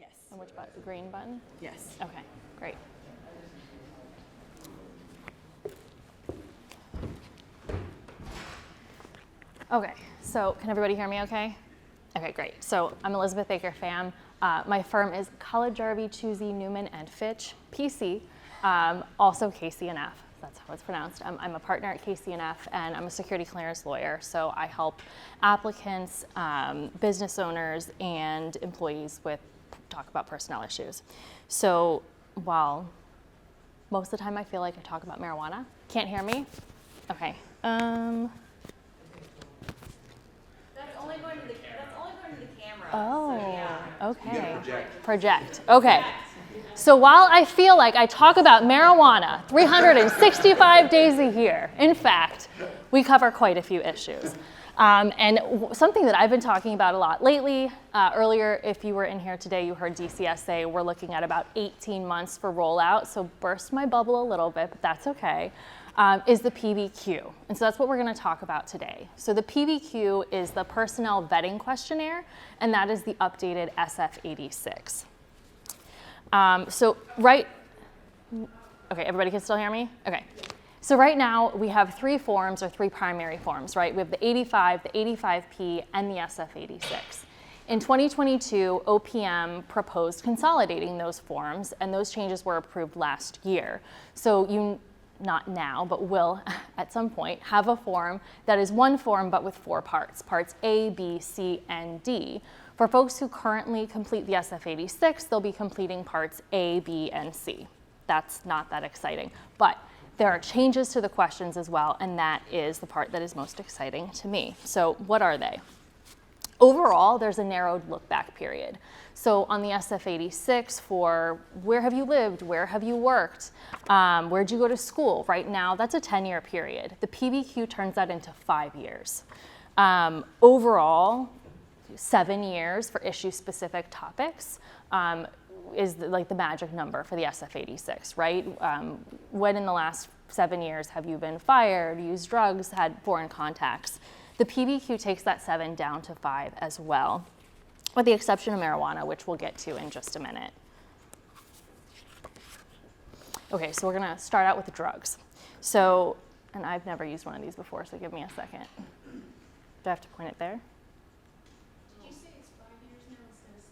Yes. And which button? The green button? Yes. Okay, great. Okay, so can everybody hear me okay? Okay, great. So I'm Elisabeth Baker Pham. My firm is Kalijarvi, Chuzi, Newman Fitch, PC, also KC&F. That's how it's pronounced. I'm a partner at KC&F, and I'm a security clearance lawyer. So I help applicants, business owners, and employees talk about personnel issues. So while most of the time I feel like I talk about marijuana, can't hear me? Okay. That's only going to the camera. Oh, so yeah. okay. Project. Okay. So while I feel like I talk about marijuana 365 days a year, in fact, we cover quite a few issues. And something that I've been talking about a lot lately, earlier, if you were in here today, you heard DCS say we're looking at about 18 months for rollout, so burst my bubble a little bit, but that's okay, is the PBQ. And so that's what we're going to talk about today. So the PBQ is the Personnel Vetting Questionnaire, and that is the updated SF86. Okay, everybody can still hear me? Okay. So right now we have three primary forms, right? We have the 85, the 85P, and the SF86. In 2022, OPM proposed consolidating those forms, and those changes were approved last year. So you, not now, but will at some point, have a form that is one form but with four parts, parts A, B, C, and D. For folks who currently complete the SF86, they'll be completing parts A, B, and C. That's not that exciting, but there are changes to the questions as well, and that is the part that is most exciting to me. So what are they? Overall, there's a narrowed look-back period. So on the SF86 for where have you lived, where have you worked, where'd you go to school? Right now, that's a 10-year period. The PBQ turns that into 5 years. Overall, 7 years for issue-specific topics is like the magic number for the SF86, right? When in the last 7 years have you been fired, used drugs, had foreign contacts? The PBQ takes that 7 down to 5 as well, with the exception of marijuana, which we'll get to in just a minute. Okay, so we're gonna start out with the drugs. So, and I've never used one of these before, so give me a second. Do I have to point it there? Did you say it's 5 years now instead of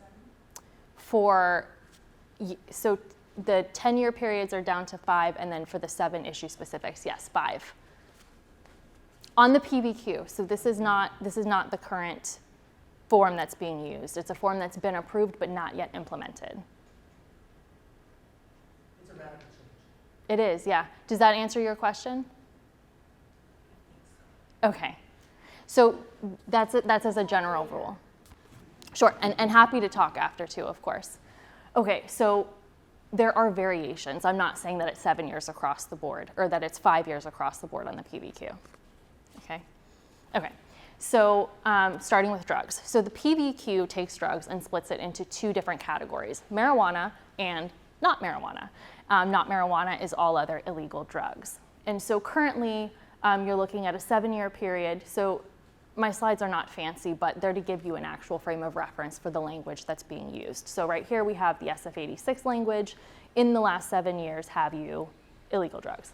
7? So the 10-year periods are down to 5, and then for the 7 issue specifics, yes, 5. On the PBQ, so this is not the current form that's being used. It's a form that's been approved but not yet implemented. It's a radical change. It is, yeah. Does that answer your question? Okay. So that's as a general rule. Sure, and happy to talk after too, of course. Okay, so there are variations. I'm not saying that it's 7 years across the board or that it's 5 years across the board on the PBQ. Okay? Okay, so starting with drugs. So the PBQ takes drugs and splits it into 2 different categories, marijuana and not marijuana. Not marijuana is all other illegal drugs. And so currently you're looking at a 7-year period. So my slides are not fancy, but they're to give you an actual frame of reference for the language that's being used. So right here we have the SF86 language. In the last 7 years, have you illegal drugs?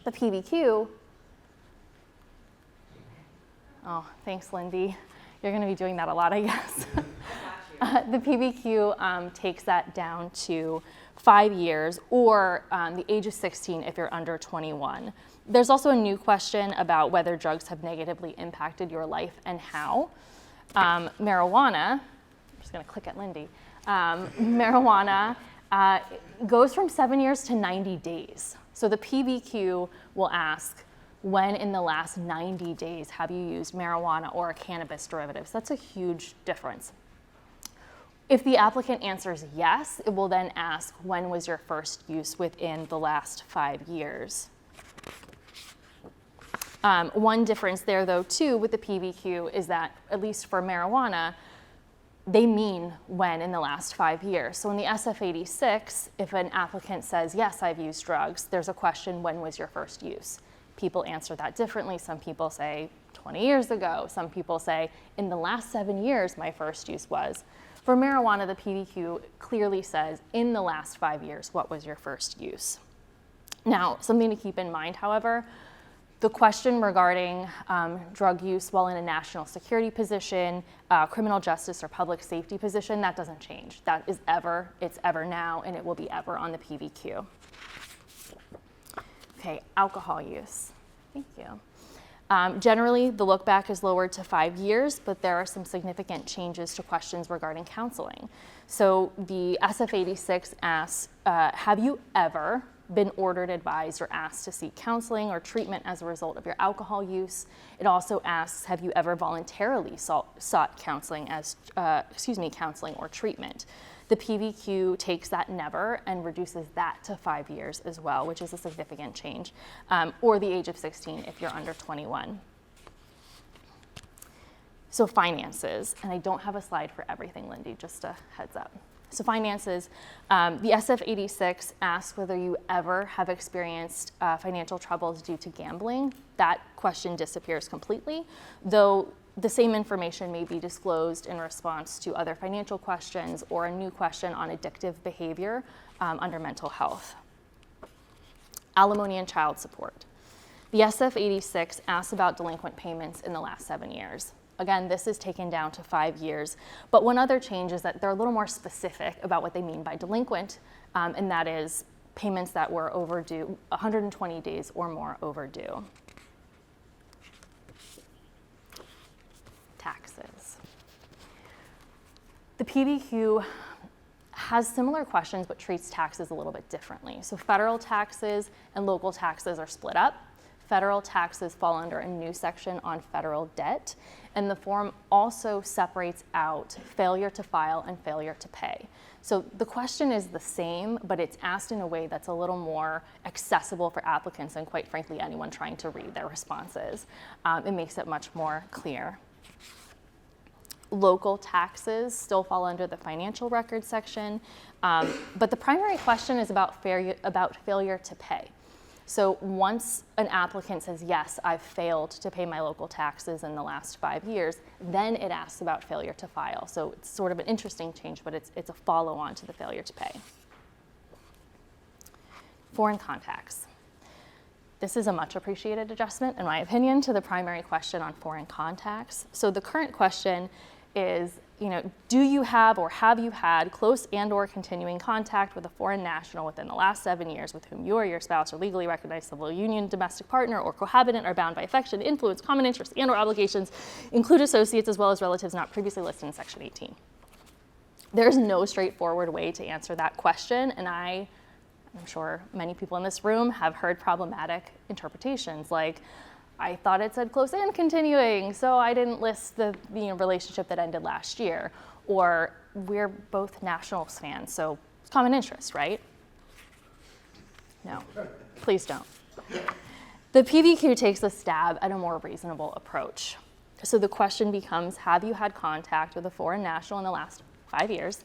The PBQ, oh, thanks, Lindy. You're gonna be doing that a lot, I guess. The PBQ takes that down to 5 years or the age of 16 if you're under 21. There's also a new question about whether drugs have negatively impacted your life and how. Marijuana, I'm just gonna click at Lindy. Marijuana goes from 7 years to 90 days. So the PBQ will ask, when in the last 90 days have you used marijuana or cannabis derivatives? That's a huge difference. If the applicant answers yes, it will then ask, when was your first use within the last 5 years? One difference there, though, too, with the PBQ is that, at least for marijuana, they mean when in the last 5 years. So in the SF86, if an applicant says, yes, I've used drugs, there's a question, when was your first use? People answer that differently. Some people say 20 years ago. Some people say, in the last 7 years, my first use was. For marijuana, the PDQ clearly says, in the last 5 years, what was your first use? Now, something to keep in mind, however, the question regarding drug use while in a national security position, criminal justice or public safety position, that doesn't change. That is ever, it's ever now, and it will be ever on the PDQ. Okay, alcohol use. Thank you. Generally, the look back is lowered to 5 years, but there are some significant changes to questions regarding counseling. So the SF-86 asks, have you ever been ordered, advised, or asked to seek counseling or treatment as a result of your alcohol use? It also asks, have you ever voluntarily sought counseling counseling or treatment? The PDQ takes that never and reduces that to 5 years as well, which is a significant change, or the age of 16 if you're under 21. So finances, and I don't have a slide for everything, Lindy, just a heads up. So finances, the SF-86 asks whether you ever have experienced financial troubles due to gambling. That question disappears completely, though the same information may be disclosed in response to other financial questions or a new question on addictive behavior under mental health. Alimony and child support. The SF-86 asks about delinquent payments in the last 7 years. Again, this is taken down to 5 years, but one other change is that they're a little more specific about what they mean by delinquent, and that is payments that were overdue, 120 days or more overdue. Taxes. The PDQ has similar questions but treats taxes a little bit differently. So federal taxes and local taxes are split up. Federal taxes fall under a new section on federal debt, and the form also separates out failure to file and failure to pay. So the question is the same, but it's asked in a way that's a little more accessible for applicants and, quite frankly, anyone trying to read their responses. It makes it much more clear. Local taxes still fall under the financial record section, but the primary question is about failure to pay. So once an applicant says, yes, I've failed to pay my local taxes in the last 5 years, then it asks about failure to file. So it's sort of an interesting change, but it's a follow-on to the failure to pay. Foreign contacts. This is a much appreciated adjustment, in my opinion, to the primary question on foreign contacts. So the current question is, do you have or have you had close and or continuing contact with a foreign national within the last 7 years with whom you or your spouse or legally recognized civil union, domestic partner, or cohabitant are bound by affection, influence, common interests, and or obligations, include associates as well as relatives not previously listed in Section 18? There's no straightforward way to answer that question, and I'm sure many people in this room have heard problematic interpretations like, I thought it said close and continuing, so I didn't list the relationship that ended last year. Or we're both Nationals fans, so it's common interest, right? No, please don't. The PDQ takes a stab at a more reasonable approach. So the question becomes, have you had contact with a foreign national in the last 5 years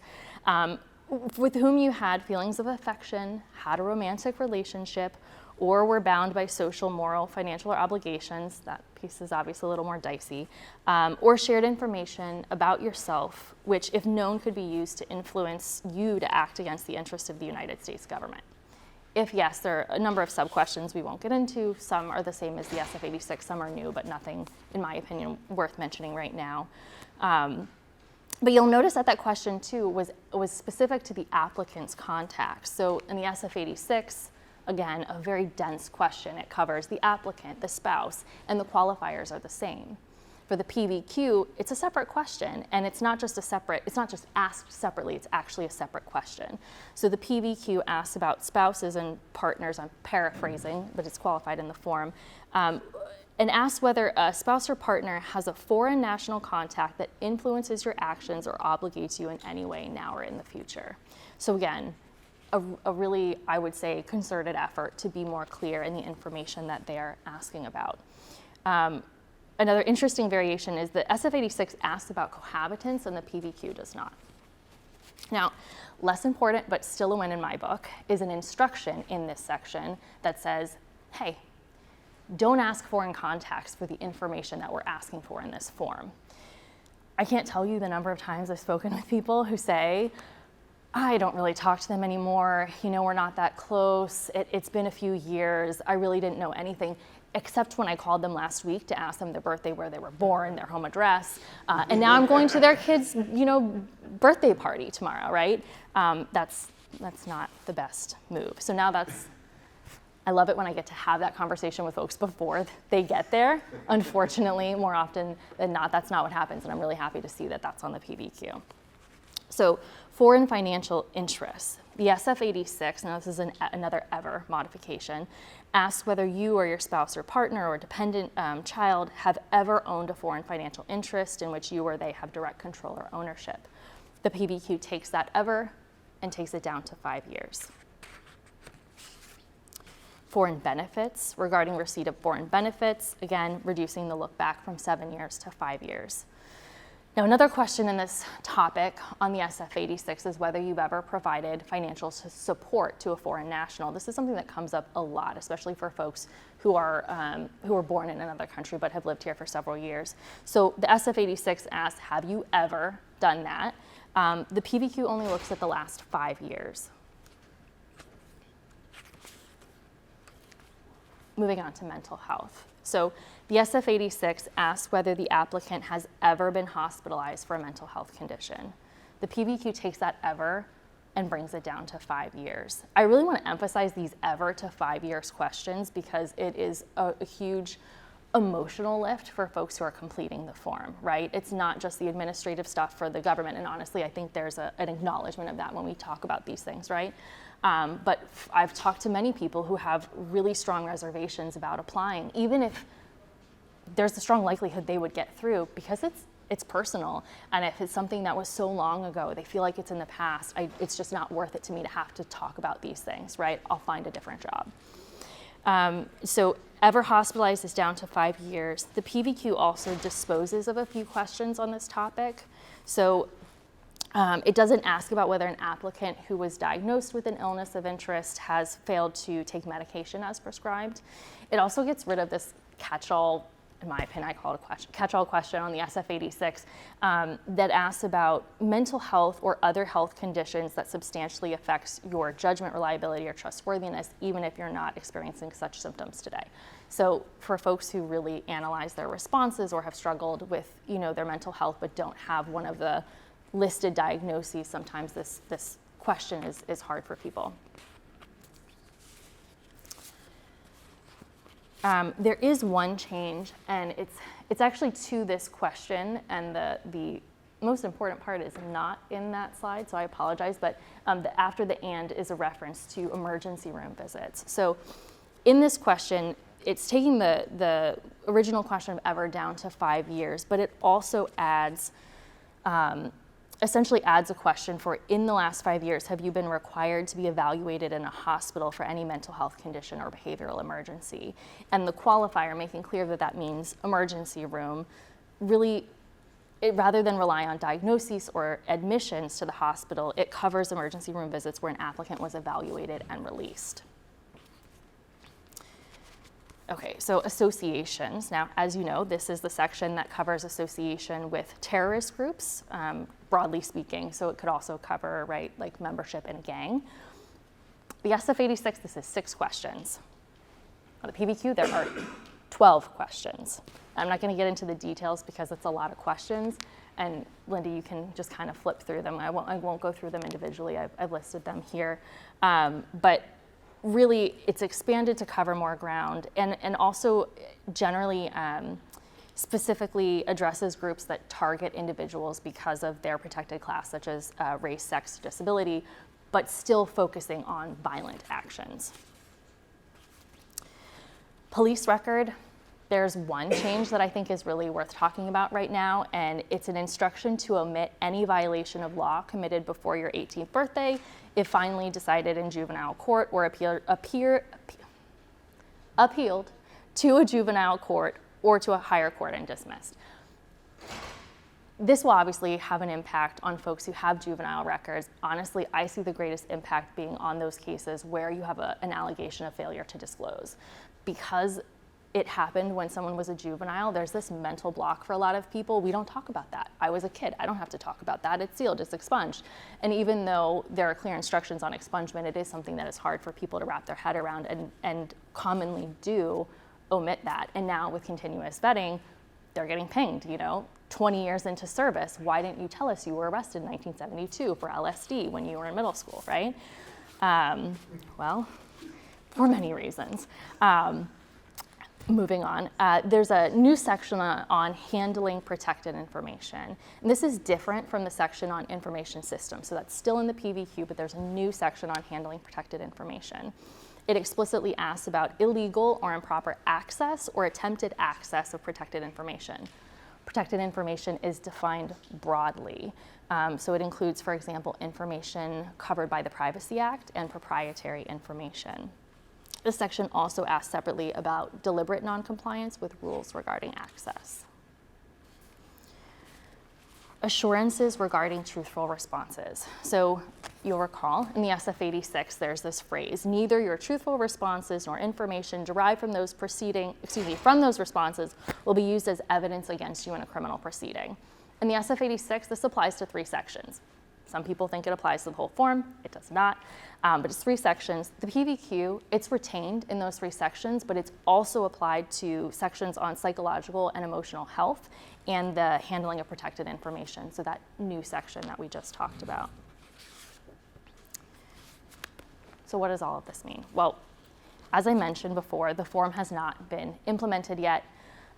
with whom you had feelings of affection, had a romantic relationship, or were bound by social, moral, financial, or obligations? That piece is obviously a little more dicey. Or shared information about yourself, which, if known, could be used to influence you to act against the interests of the United States government. If yes, there are a number of sub-questions we won't get into. Some are the same as the SF-86, some are new, but nothing, in my opinion, worth mentioning right now. But you'll notice that question, too, was specific to the applicant's contacts. So in the SF-86, again, a very dense question. It covers the applicant, the spouse, and the qualifiers are the same. For the PDQ, it's a separate question, and it's not just asked separately, it's actually a separate question. So the PDQ asks about spouses and partners, I'm paraphrasing, but it's qualified in the form, and asks whether a spouse or partner has a foreign national contact that influences your actions or obligates you in any way now or in the future. So again, a really, I would say, concerted effort to be more clear in the information that they are asking about. Another interesting variation is that SF-86 asks about cohabitants and the PDQ does not. Now, less important, but still a win in my book, is an instruction in this section that says, hey, don't ask foreign contacts for the information that we're asking for in this form. I can't tell you the number of times I've spoken with people who say, I don't really talk to them anymore. You know, we're not that close. It's been a few years. I really didn't know anything, except when I called them last week to ask them their birthday, where they were born, their home address. And now I'm going to their kids', birthday party tomorrow, right? That's not the best move. So now I love it when I get to have that conversation with folks before they get there. Unfortunately, more often than not, that's not what happens, and I'm really happy to see that that's on the PBQ. So, foreign financial interests. The SF-86, now this is another ever modification, asks whether you or your spouse or partner or dependent child have ever owned a foreign financial interest in which you or they have direct control or ownership. The PBQ takes that ever and takes it down to 5 years. Foreign benefits, regarding receipt of foreign benefits, again, reducing the look back from 7 years to 5 years. Now, another question in this topic on the SF-86 is whether you've ever provided financial support to a foreign national. This is something that comes up a lot, especially for folks who are born in another country but have lived here for several years. So the SF-86 asks, have you ever done that? The PBQ only looks at the last 5 years. Moving on to mental health. So the SF-86 asks whether the applicant has ever been hospitalized for a mental health condition. The PBQ takes that ever and brings it down to 5 years. I really want to emphasize these ever to 5 years questions because it is a huge emotional lift for folks who are completing the form, right? It's not just the administrative stuff for the government, and honestly, I think there's an acknowledgement of that when we talk about these things, right? But I've talked to many people who have really strong reservations about applying, even if there's a strong likelihood they would get through, because it's personal, and if it's something that was so long ago, they feel like it's in the past, it's just not worth it to me to have to talk about these things, right? I'll find a different job. So ever hospitalized is down to 5 years. The PBQ also disposes of a few questions on this topic. So it doesn't ask about whether an applicant who was diagnosed with an illness of interest has failed to take medication as prescribed. It also gets rid of this catch-all, in my opinion, I call it a catch-all question on the SF-86 that asks about mental health or other health conditions that substantially affects your judgment, reliability, or trustworthiness, even if you're not experiencing such symptoms today. So for folks who really analyze their responses or have struggled with, their mental health but don't have one of the listed diagnoses, sometimes this question is hard for people. There is one change, and it's actually to this question, and the most important part is not in that slide, so I apologize, but after the "and" is a reference to emergency room visits. So in this question, it's taking the original question of ever down to 5 years, but it also essentially adds a question for, in the last 5 years, have you been required to be evaluated in a hospital for any mental health condition or behavioral emergency? And the qualifier, making clear that that means emergency room, really, rather than rely on diagnoses or admissions to the hospital, it covers emergency room visits where an applicant was evaluated and released. Okay, so associations. Now, as you know, this is the section that covers association with terrorist groups, broadly speaking. So it could also cover, right, like membership in a gang. The SF-86, this is 6 questions. On the PBQ, there are 12 questions. I'm not going to get into the details because it's a lot of questions. And Linda, you can just kind of flip through them. I won't go through them individually. I've listed them here. But really, it's expanded to cover more ground, and also generally specifically addresses groups that target individuals because of their protected class, such as race, sex, disability, but still focusing on violent actions. Police record, there's one change that I think is really worth talking about right now, and it's an instruction to omit any violation of law committed before your 18th birthday if finally decided in juvenile court or appealed to a juvenile court or to a higher court and dismissed. This will obviously have an impact on folks who have juvenile records. Honestly, I see the greatest impact being on those cases where you have an allegation of failure to disclose, because it happened when someone was a juvenile, there's this mental block for a lot of people. We don't talk about that. I was a kid. I don't have to talk about that. It's sealed. It's expunged. And even though there are clear instructions on expungement, it is something that is hard for people to wrap their head around and commonly do omit that. And now with continuous vetting, they're getting pinged, 20 years into service. Why didn't you tell us you were arrested in 1972 for LSD when you were in middle school, right? Well, for many reasons. Moving on, there's a new section on handling protected information. And this is different from the section on information systems. So that's still in the PVQ, but there's a new section on handling protected information. It explicitly asks about illegal or improper access or attempted access of protected information. Protected information is defined broadly. So it includes, for example, information covered by the Privacy Act and proprietary information. This section also asks separately about deliberate noncompliance with rules regarding access. Assurances regarding truthful responses. So you'll recall in the SF-86 there's this phrase, neither your truthful responses nor information derived from those from those responses will be used as evidence against you in a criminal proceeding. In the SF-86, this applies to 3 sections. Some people think it applies to the whole form. It does not, but it's 3 sections. The PVQ, it's retained in those 3 sections, but it's also applied to sections on psychological and emotional health and the handling of protected information, so that new section that we just talked about. So what does all of this mean? Well, as I mentioned before, the form has not been implemented yet.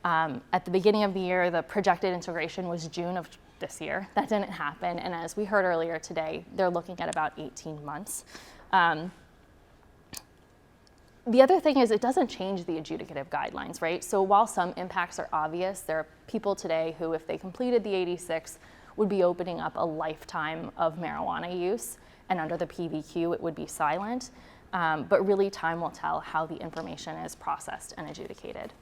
At the beginning of the year, the projected integration was June of this year. That didn't happen, and as we heard earlier today, they're looking at about 18 months. The other thing is it doesn't change the adjudicative guidelines, right? So while some impacts are obvious, there are people today who, if they completed the 86, would be opening up a lifetime of marijuana use, and under the PVQ, it would be silent. But really, time will tell how the information is processed and adjudicated.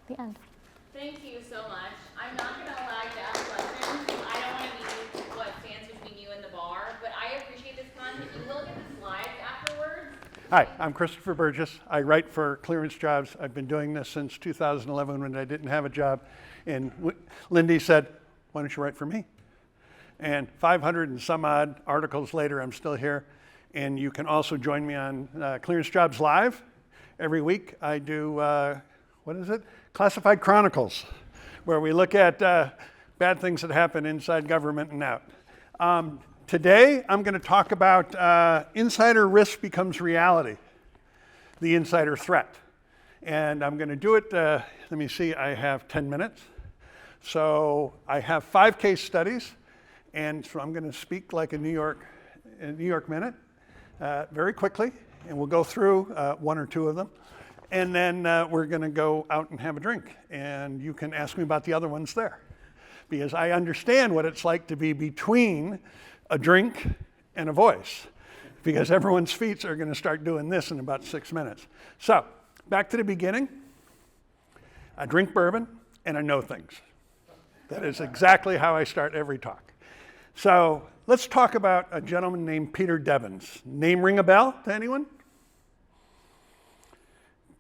The end. Thank you so much. I'm not going to allow you to ask questions. I don't want to be what stands between you and the bar, but I appreciate this content. You will get the slides afterwards. Hi, I'm Christopher Burgess. I write for ClearanceJobs. I've been doing this since 2011 when I didn't have a job. And Lindy said, why don't you write for me? And 500 and some odd articles later, I'm still here. And you can also join me on ClearanceJobs Live. Every week I do, Classified Chronicles, where we look at bad things that happen inside government and out. Today, I'm going to talk about insider risk becomes reality, the insider threat. And I'm going to do it, let me see, I have 10 minutes. So I have 5 case studies, and so I'm going to speak like a New York minute very quickly, and we'll go through 1 or 2 of them. And then we're going to go out and have a drink, and you can ask me about the other ones there, because I understand what it's like to be between a drink and a voice, because everyone's feet are going to start doing this in about 6 minutes. So back to the beginning. I drink bourbon and I know things. That is exactly how I start every talk. So let's talk about a gentleman named Peter Devens. Name ring a bell to anyone?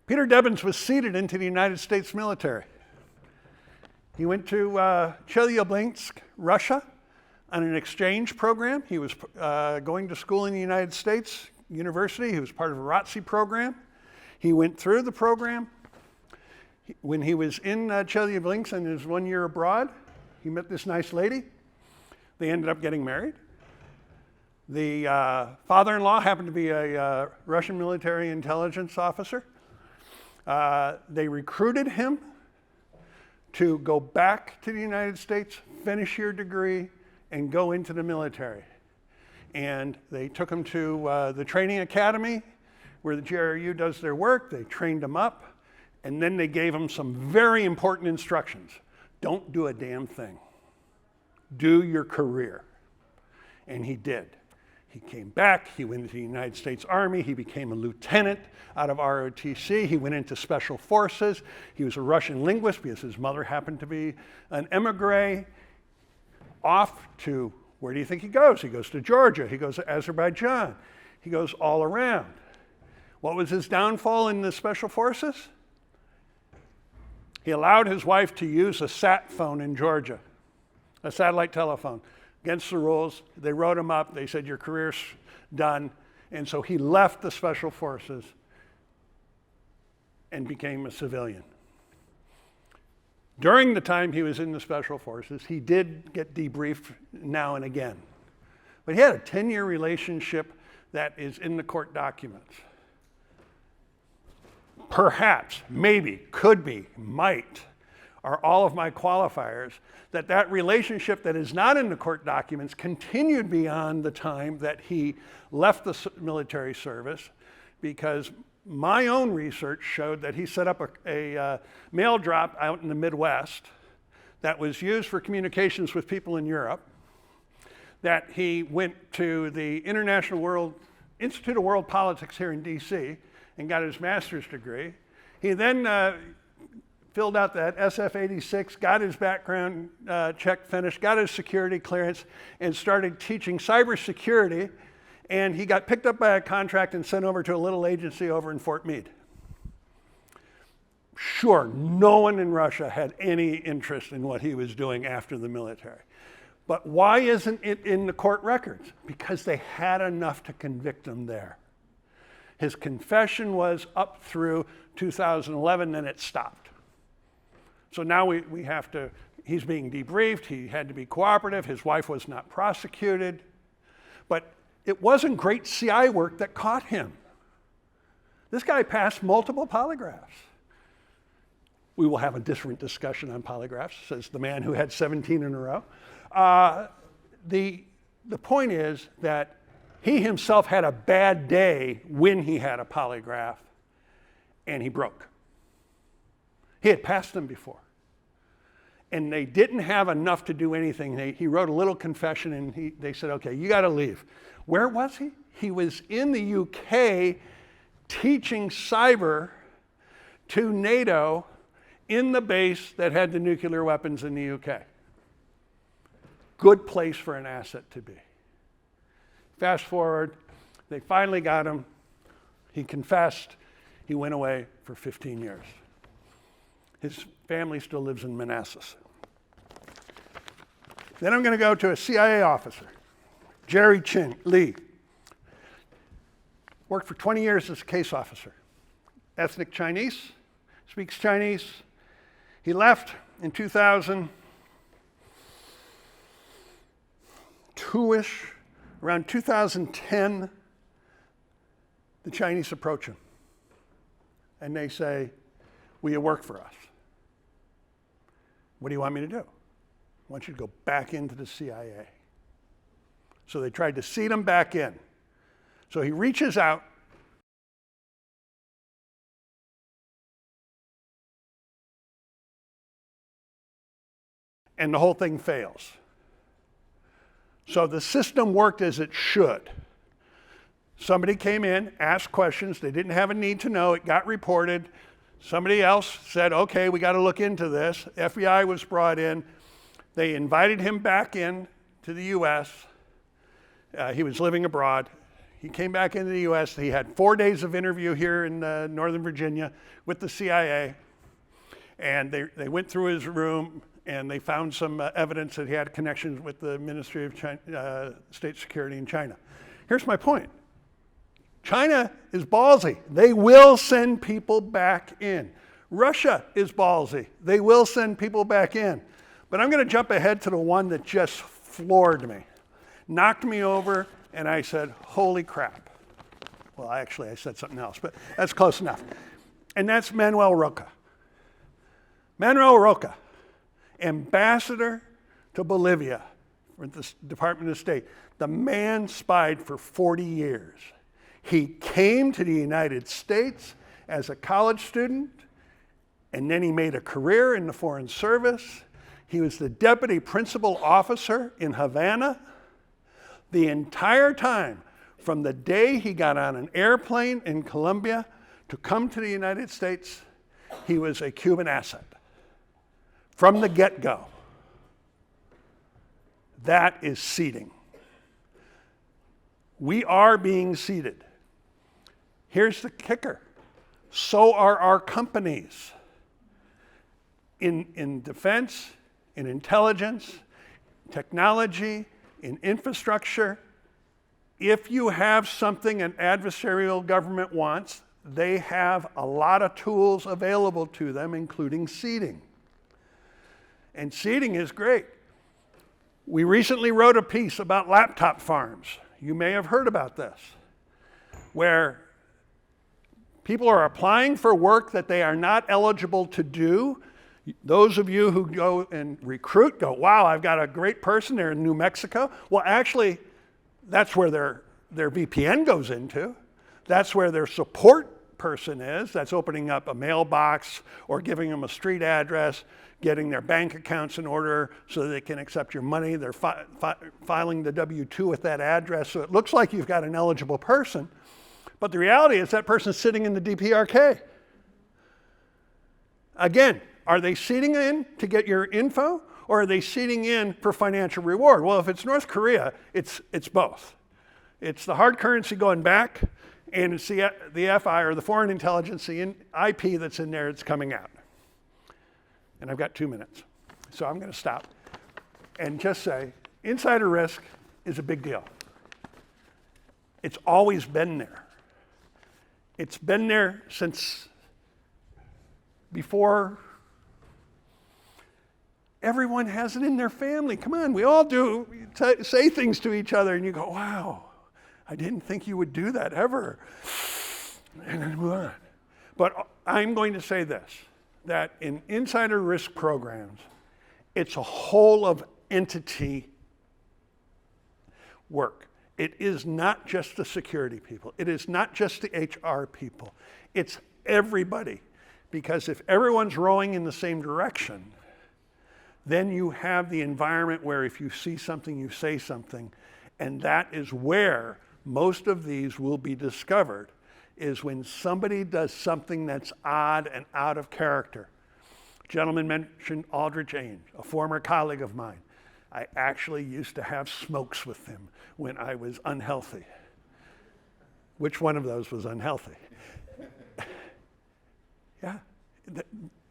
Peter Devens was seeded into the United States military. He went to Chelyabinsk, Russia, on an exchange program. He was going to school in the United States University. He was part of a ROTC program. He went through the program. When he was in Chelyabinsk and his 1 year abroad, he met this nice lady. They ended up getting married. The father-in-law happened to be a Russian military intelligence officer. They recruited him to go back to the United States, finish your degree, and go into the military. And they took him to the training academy where the GRU does their work. They trained him up, and then they gave him some very important instructions. Don't do a damn thing. Do your career. And he did. He came back, he went into the United States Army, he became a lieutenant out of ROTC, he went into special forces, he was a Russian linguist because his mother happened to be an emigre. Off to, where do you think he goes? He goes to Georgia, he goes to Azerbaijan, he goes all around. What was his downfall in the Special Forces? He allowed his wife to use a sat phone in Georgia, a satellite telephone, against the rules. They wrote him up. They said, your career's done. And so he left the Special Forces and became a civilian. During the time he was in the Special Forces, he did get debriefed now and again. But he had a 10-year relationship that is in the court documents. Perhaps, maybe, could be, might, are all of my qualifiers, that relationship that is not in the court documents continued beyond the time that he left the military service, because my own research showed that he set up a mail drop out in the Midwest that was used for communications with people in Europe, that he went to the Institute of World Politics here in DC and got his master's degree. He then filled out that SF-86, got his background check finished, got his security clearance, and started teaching cybersecurity. And he got picked up by a contract and sent over to a little agency over in Fort Meade. Sure, no one in Russia had any interest in what he was doing after the military. But why isn't it in the court records? Because they had enough to convict him there. His confession was up through 2011, then it stopped. So now we have to, he's being debriefed, he had to be cooperative, his wife was not prosecuted, but it wasn't great CI work that caught him. This guy passed multiple polygraphs. We will have a different discussion on polygraphs, says the man who had 17 in a row. The point is that he himself had a bad day when he had a polygraph, and he broke. He had passed them before. And they didn't have enough to do anything. He wrote a little confession, and they said, okay, you got to leave. Where was he? He was in the UK teaching cyber to NATO in the base that had the nuclear weapons in the UK. Good place for an asset to be. Fast forward, they finally got him. He confessed. He went away for 15 years. His family still lives in Manassas. Then I'm going to go to a CIA officer, Jerry Chin Lee. Worked for 20 years as a case officer. Ethnic Chinese, speaks Chinese. He left in 2002-ish. Around 2010, the Chinese approach him. And they say, will you work for us? What do you want me to do? I want you to go back into the CIA. So they tried to seat him back in. So he reaches out. And the whole thing fails. So the system worked as it should. Somebody came in, asked questions. They didn't have a need to know. It got reported. Somebody else said, okay, we got to look into this. FBI was brought in. They invited him back in to the U.S. He was living abroad. He came back into the U.S. He had 4 days of interview here in Northern Virginia with the CIA. And they went through his room, and they found some evidence that he had connections with the Ministry of State Security in China. Here's my point. China is ballsy. They will send people back in. Russia is ballsy. They will send people back in. But I'm going to jump ahead to the one that just floored me, knocked me over, and I said, holy crap. Well, actually, I said something else, but that's close enough. And that's Manuel Roca. Manuel Roca, ambassador to Bolivia for the Department of State. The man spied for 40 years. He came to the United States as a college student, and then he made a career in the Foreign Service. He was the deputy principal officer in Havana. The entire time, from the day he got on an airplane in Colombia to come to the United States, he was a Cuban asset. From the get-go. That is seeding. We are being seeded. Here's the kicker. So are our companies. In defense, in intelligence, technology, in infrastructure, if you have something an adversarial government wants, they have a lot of tools available to them, including seeding. And seeding is great. We recently wrote a piece about laptop farms. You may have heard about this, where people are applying for work that they are not eligible to do. Those of you who go and recruit go, wow, I've got a great person there in New Mexico. Well, actually, that's where their VPN goes into. That's where their support person is. That's opening up a mailbox or giving them a street address, getting their bank accounts in order so they can accept your money. They're filing the W-2 with that address. So it looks like you've got an eligible person. But the reality is that person's sitting in the DPRK. Again, are they seeding in to get your info, or are they seeding in for financial reward? Well, if it's North Korea, it's both. It's the hard currency going back, and it's the FI, or the foreign intelligence, the IP that's in there that's coming out. And I've got 2 minutes, so I'm going to stop and just say, insider risk is a big deal. It's always been there. It's been there since before. Everyone has it in their family. Come on, we all do. We say things to each other and you go, wow, I didn't think you would do that ever. And then move on. But I'm going to say this, that in insider risk programs, it's a whole of entity work. It is not just the security people. It is not just the HR people. It's everybody. Because if everyone's rowing in the same direction, then you have the environment where if you see something, you say something. And that is where most of these will be discovered, is when somebody does something that's odd and out of character. A gentleman mentioned Aldrich Ames, a former colleague of mine. I actually used to have smokes with him when I was unhealthy. Which one of those was unhealthy? Yeah,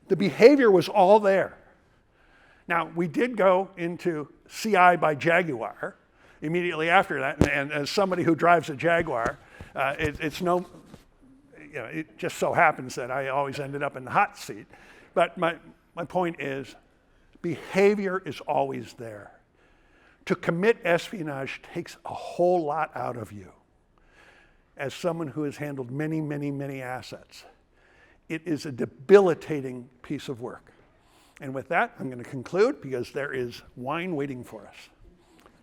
the behavior was all there. Now, we did go into CI by Jaguar immediately after that, and as somebody who drives a Jaguar, it just so happens that I always ended up in the hot seat. But my point is, behavior is always there. To commit espionage takes a whole lot out of you. As someone who has handled many, many, many assets, it is a debilitating piece of work. And with that, I'm going to conclude because there is wine waiting for us.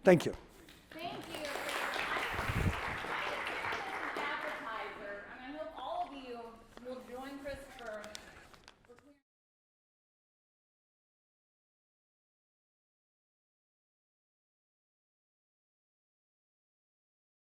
Thank you.